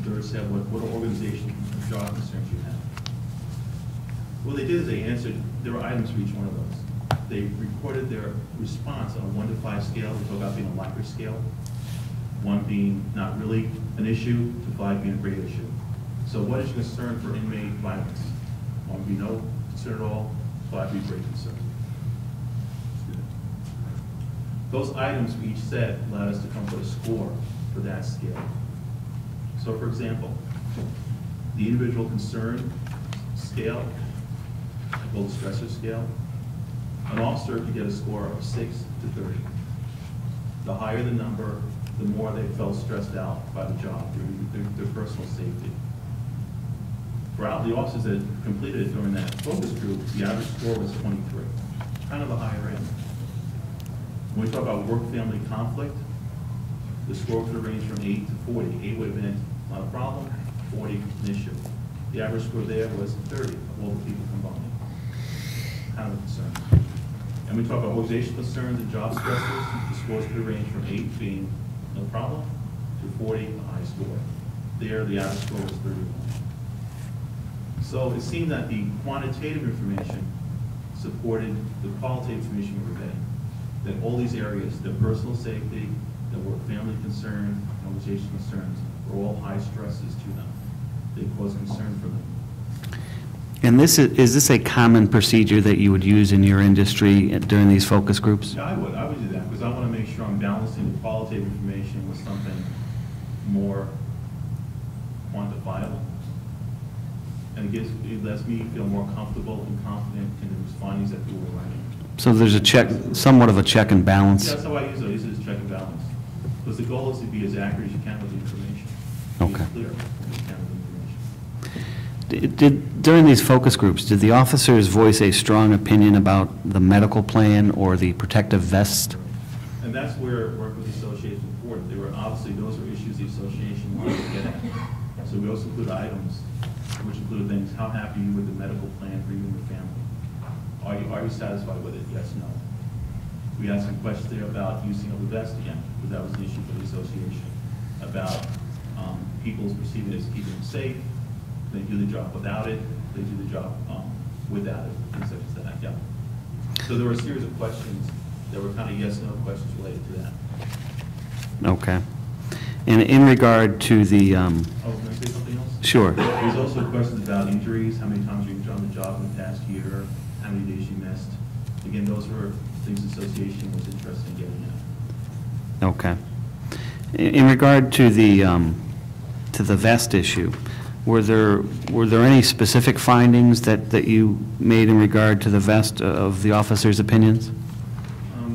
third said, what organization or job concerns you have? What they did is they answered, there were items for each one of those. They recorded their response on a 1 to 5 scale. We talk about being a likely scale. 1 being not really an issue, to 5 being a great issue. So what is your concern for inmate violence? 1 be no concern at all, 5 be great concern. Those items for each set allowed us to come to a score for that scale. So for example, the individual concern scale, called the stressor scale, an officer could get a score of 6 to 30. The higher the number, the more they felt stressed out by the job, their personal safety. For the officers that completed it during that focus group, the average score was 23, kind of the higher end. When we talk about work-family conflict, the score could range from 8 to 40. 8 would have been not a problem, 40 an issue. The average score there was 30 of all the people combined. Kind of a concern. And we talk about organizational concerns and job stressors, the scores could range from 8 being no problem to 40, a high score. There, the average score was 31. So it seemed that the quantitative information supported the qualitative information we were getting. That all these areas, the personal safety, the work-family concern, organizational concerns, were all high stresses to them. They cause concern for them. And is this a common procedure that you would use in your industry during these focus groups? Yeah, I would do that because I want to make sure I'm balancing the qualitative information with something more quantifiable. And it lets me feel more comfortable and confident in the findings that people are writing. So there's a check, somewhat of a check and balance. Yeah, that's how I use it. I use it as check and balance. Because the goal is to be as accurate as you can with the information. Okay. Be as clear as you can with the information. During these focus groups, did the officers voice a strong opinion about the medical plan or the protective vest? And that's where work with the association important. There were obviously, those are issues the association wanted to get at. So we also include items, which include things, how happy are you with the medical plan for you and your family? Are you satisfied with it? Yes, no. We asked some questions there about using of the vest again, because that was an issue for the association. About people's perceiving it as keeping them safe. They do the job without it. They do the job without it, things such as that, yeah. So there were a series of questions that were kind of yes-no questions related to that. Okay. And in regard to the... Oh, can I say something else? Sure. There's also questions about injuries, how many times you injured on the job in the past year, how many days you missed. Again, those were things the association was interested in getting at. Okay. In regard to the vest issue, were there any specific findings that you made in regard to the vest of the officers' opinions?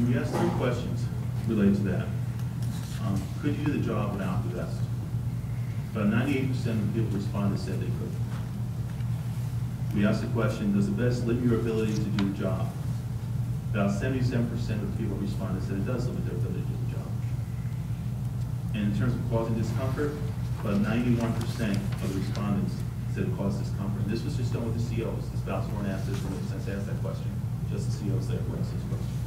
We asked 3 questions related to that. Could you do the job without the vest? About 98% of the people responded said they could. We asked the question, does the vest limit your ability to do the job? About 77% of the people responded said it does limit their ability to do the job. And in terms of causing discomfort, about 91% of the respondents said it caused discomfort. And this was just done with the COs. The spouses weren't asked this when they asked that question. Just the COs that were asked this question.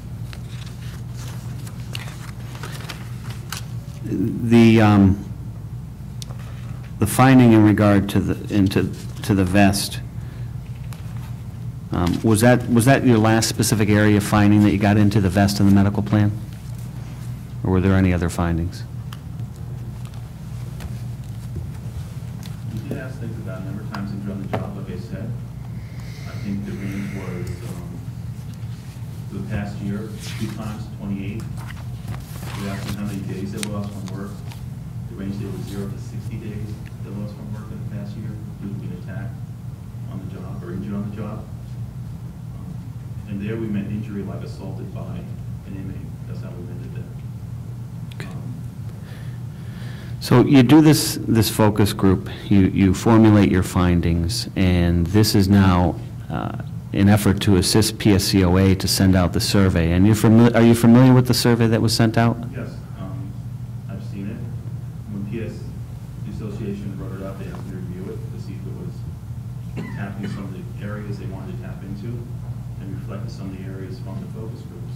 The finding in regard to the vest, was that your last specific area of finding that you got into the vest in the medical plan? Or were there any other findings? We did ask things about a number of times injured on the job, like I said. I think the range was, for the past year, 2 times 28. We asked them how many days they lost from work. The range there was 0 to 60 days they lost from work in the past year due to being attacked on the job or injured on the job. And there we meant injury like assaulted by an inmate. That's how we meant it there. So you do this focus group, you formulate your findings, and this is now an effort to assist PSCOA to send out the survey. And are you familiar with the survey that was sent out? Yes, I've seen it. When the Association wrote it up, they asked me to review it to see if it was tapping some of the areas they wanted to tap into and reflected some of the areas from the focus groups.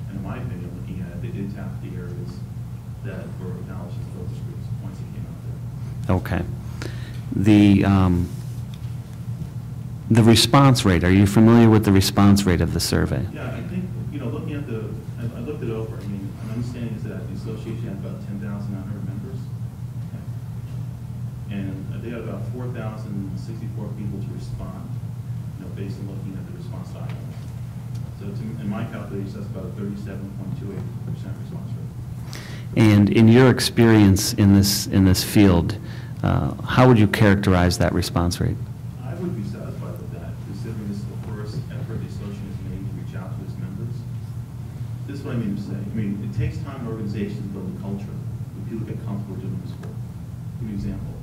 And in my opinion, looking at it, they did tap the areas that were acknowledged as focus groups once it came out there. Okay. The response rate, are you familiar with the response rate of the survey? Yeah, I think, looking at I looked it over. I mean, my understanding is that the association had about 10,900 members. And they had about 4,064 people to respond, based on looking at the response items. So in my calculations, that's about a 37.28% response rate. And in your experience in this field, how would you characterize that response rate? I would be satisfied with that, considering this is the first effort the association has made to reach out to its members. This is what I mean to say. I mean, it takes time in organizations to build a culture where people get comfortable doing this work. Give you an example.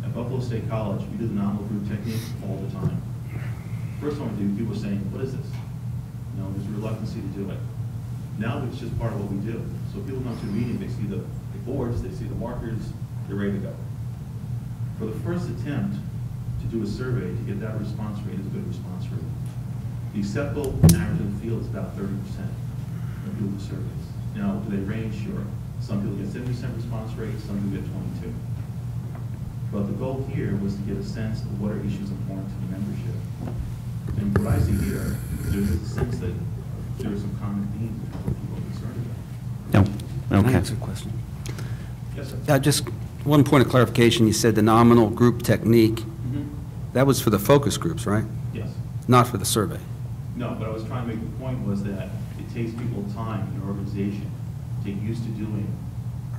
At Buffalo State College, we do the nominal group technique all the time. First time we do, people are saying, what is this? There's a reluctancy to do it. Now it's just part of what we do. So people come to a meeting, they see the boards, they see the markers, they're ready to go. For the first attempt to do a survey, to get that response rate is a good response rate. The acceptable average in the field is about 30% of people do surveys. Now, do they range? Sure. Some people get 70% response rate, some people get 22. But the goal here was to get a sense of what are issues important to the membership. And what I see here, there's a sense that there are some common themes that people are concerned about. No. Can I Okay. ask a question? Yes, sir. Just one point of clarification. You said the nominal group technique. Mm-hmm. That was for the focus groups, right? Yes. Not for the survey. No, but I was trying to make the point was that it takes people time in an organization to get used to doing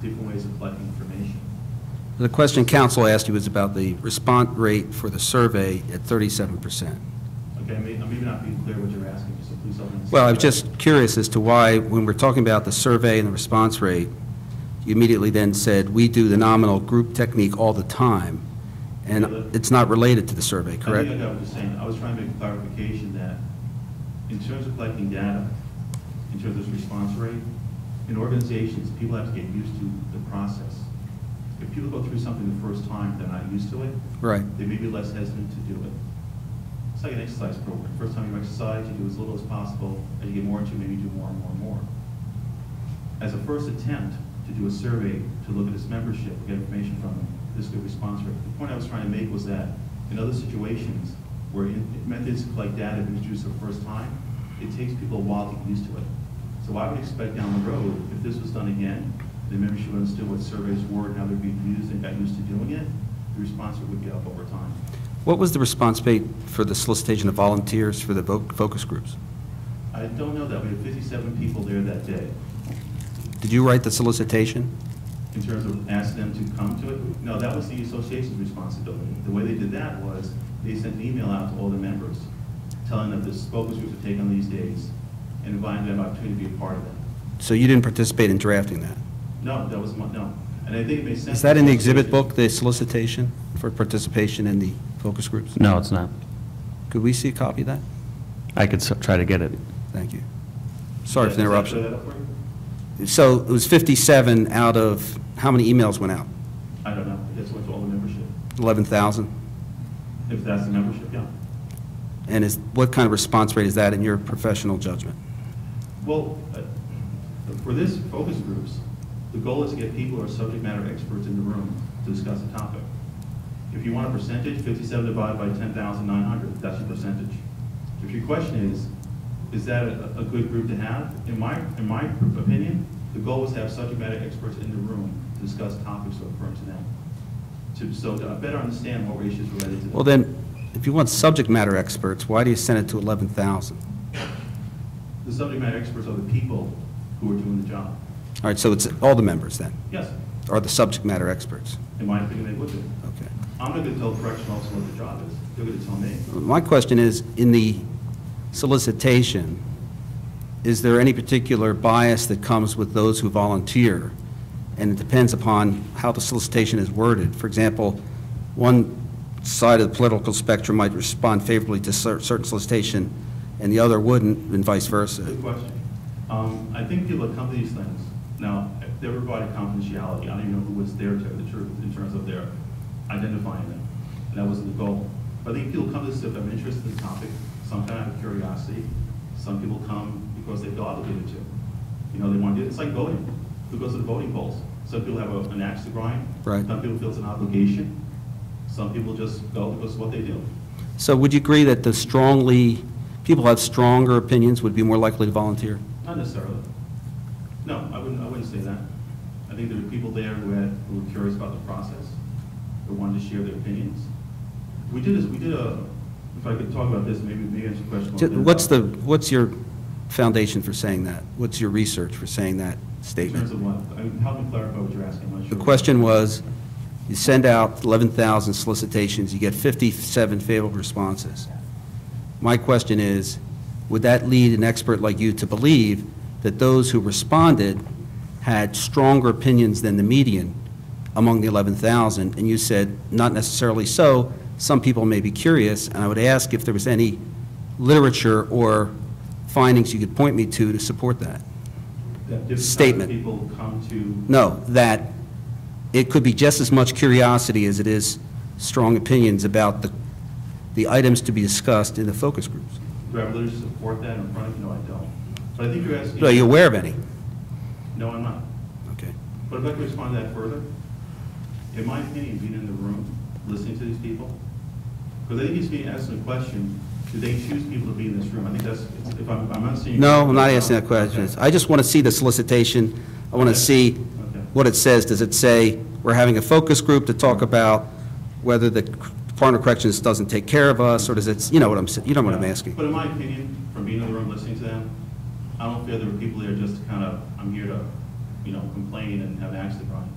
different ways of collecting information. The question council asked you was about the response rate for the survey at 37%. Okay, I may not be clear what you're asking, so please help me. Well, I was just curious as to why, when we're talking about the survey and the response rate, you immediately then said, we do the nominal group technique all the time, and it's not related to the survey, correct? I think I got what you're saying. I was trying to make a clarification that in terms of collecting data, in terms of response rate, in organizations, people have to get used to the process. If people go through something the first time, they're not used to it, Right. they may be less hesitant to do it. It's like an exercise program. First time you exercise, you do as little as possible. As you get more into it, maybe you do more and more and more. As a first attempt to do a survey to look at its membership, get information from them, this is a good response rate. The point I was trying to make was that in other situations where methods to collect data have been introduced for the first time, it takes people a while to get used to it. So I would expect down the road, if this was done again, the membership understood what surveys were and how they're being used and got used to doing it, the response rate would get up over time. What was the response rate for the solicitation of volunteers for the focus groups? I don't know that. We had 57 people there that day. Did you write the solicitation? In terms of asking them to come to it? No, that was the association's responsibility. The way they did that was they sent an email out to all the members telling them this focus group to take on these days and inviting them opportunity to be a part of that. So you didn't participate in drafting that? No, that was, no. And I think it made sense. Is that in the exhibit book, the solicitation for participation in the focus groups? No, it's not. Could we see a copy of that? I could try to get it. Thank you. Sorry for the Does that interruption. show that up for you? So it was 57 out of, how many emails went out? I don't know. I guess it went to all the membership. 11,000? If that's the membership, yeah. And what kind of response rate is that in your professional judgment? Well, for this focus groups, the goal is to get people who are subject matter experts in the room to discuss a topic. If you want a percentage, 57 divided by 10,900, that's your percentage. If your question is that a good group to have? In my opinion, the goal was to have subject matter experts in the room to discuss topics that are important to them. So to better understand what were issues related to them. Well then, if you want subject matter experts, why do you send it to 11,000? The subject matter experts are the people who are doing the job. All right, so it's all the members then, Yes, are the subject matter experts? in my opinion, they would be. Okay. I'm not going to tell the correctional officer what the job is. They're going to tell me. My question is, in the solicitation, is there any particular bias that comes with those who volunteer? And it depends upon how the solicitation is worded. For example, one side of the political spectrum might respond favorably to certain solicitation, and the other wouldn't, and vice versa. Good question. I think people that come to these things, now, they provided confidentiality. I don't even know who was there to tell the truth in terms of their identifying them. And that wasn't the goal. But I think people come to this if they're interested in the topic, some kind of curiosity. Some people come because they feel obligated to. They want to do it. It's like voting. Who goes to the voting polls? Some people have an axe to grind. Right. Some people feel it's an obligation. Some people just go because of what they do. So would you agree that people who have stronger opinions would be more likely to volunteer? Not necessarily. No, I wouldn't say that. I think there were people there who were curious about the process, who wanted to share their opinions. We did if I could talk about this, maybe answer the question. What's your foundation for saying that? What's your research for saying that In statement? terms of what? I mean, help me clarify what you're asking. I'm not The sure. question was, you send out 11,000 solicitations, you get 57 favorable responses. My question is, would that lead an expert like you to believe that those who responded had stronger opinions than the median among the 11,000? And you said, not necessarily so. Some people may be curious, and I would ask if there was any literature or findings you could point me to support that. That different statement. types of people come to, No, that it could be just as much curiosity as it is strong opinions about the items to be discussed in the focus groups. do I have literature to support that in front of you? No, I don't. But I think you're asking. Are you aware of any? No, I'm not. Okay. But if I could respond to that further, in my opinion, being in the room, listening to these people, because I think he's being asked a question, do they choose people to be in this room? I think that's, if I'm not seeing. No, I'm not asking that question. Okay. I just want to see the solicitation. I want to Okay. see Okay. what it says. Does it say, we're having a focus group to talk about whether the Department of Corrections doesn't take care of us, or does it, you know what I'm asking? But in my opinion, from being in the room, listening to them, I don't feel there were people there just to kind of, I'm here to, complain and have an axe to grind.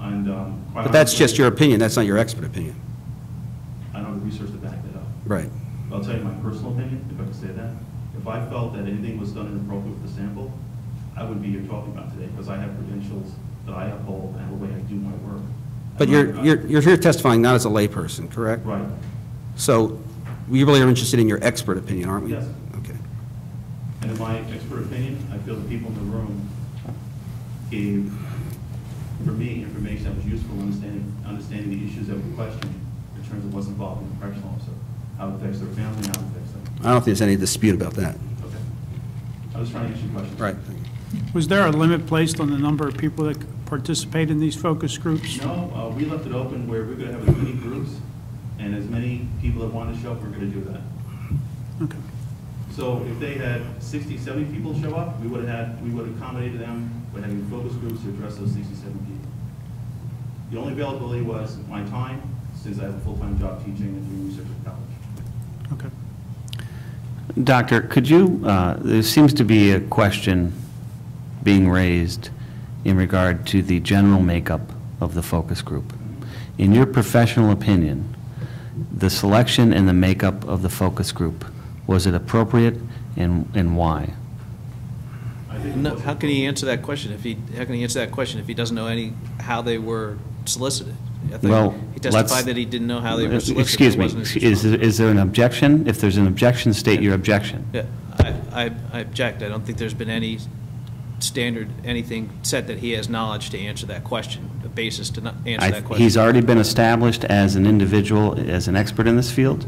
And, quite But that's honestly, just your opinion, that's not your expert opinion. I don't have the research to back that up. Right. But I'll tell you my personal opinion, if I could say that. If I felt that anything was done inappropriate with the sample, I wouldn't be here talking about it today, because I have credentials that I uphold and the way I do my work. But you're here testifying not as a layperson, correct? Right. So we really are interested in your expert opinion, aren't we? Yes. Okay. And in my expert opinion, I feel the people in the room gave, for me, information that was useful in understanding the issues that were questioned in terms of what's involved in the correctional officer, how it affects their family, how it affects them. I don't think there's any dispute about that. Okay. I was trying to answer your question. Right. Was there a limit placed on the number of people that participate in these focus groups? No, we left it open where we're going to have as many groups and as many people that want to show up, we're going to do that. Okay. So if they had 60, 70 people show up, we would have accommodated them by having focus groups to address those 67 people. The only availability was my time, since I have a full-time job teaching and doing research at college. Okay. Doctor, could you, there seems to be a question being raised in regard to the general makeup of the focus group. In your professional opinion, the selection and the makeup of the focus group, was it appropriate and why? I think No, how can he answer that question if he doesn't know how they were solicited? I think Well, he testified let's- that he didn't know how they were solicited. Excuse It me, wasn't his is there an objection? If there's an objection, state your objection. Yeah, I object. I don't think there's been any standard, anything set that he has knowledge to answer that question, a basis to not answer that question. He's already been established as an individual, as an expert in this field,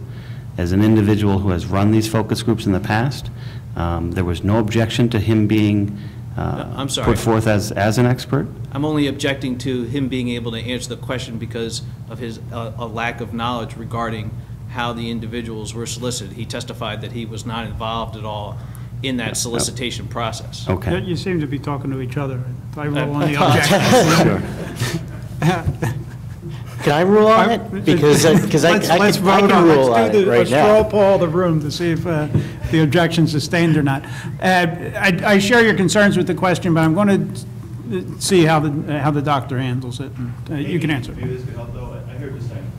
as an individual who has run these focus groups in the past. There was no objection to him being I'm sorry. put forth as an expert. I'm only objecting to him being able to answer the question because of his a lack of knowledge regarding how the individuals were solicited. He testified that he was not involved at all in that solicitation process. Okay. You seem to be talking to each other. If I roll on the objection. Sure. Can I rule on it? Because I Let's can vote on it. rule on Let's do it the right straw now. poll of the room to see if the objection's sustained or not. I share your concerns with the question, but I'm going to see how the doctor handles it. And, you can answer. Maybe this could help, though. I heard you saying.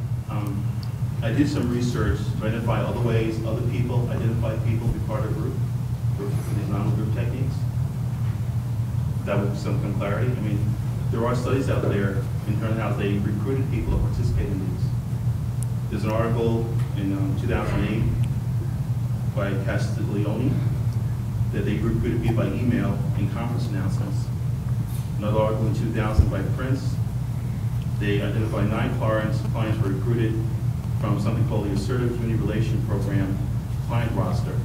I did some research to identify other ways, other people, identify people to be part of a group, for these non-group techniques. That would some clarity. I mean, there are studies out there in terms of how they recruited people to participate in these. There's an article in 2008 by Castiglione that they recruited people by email in conference announcements. Another article in 2000 by Prince. They identified 9 clients were recruited from something called the Assertive Community Relation Program client roster.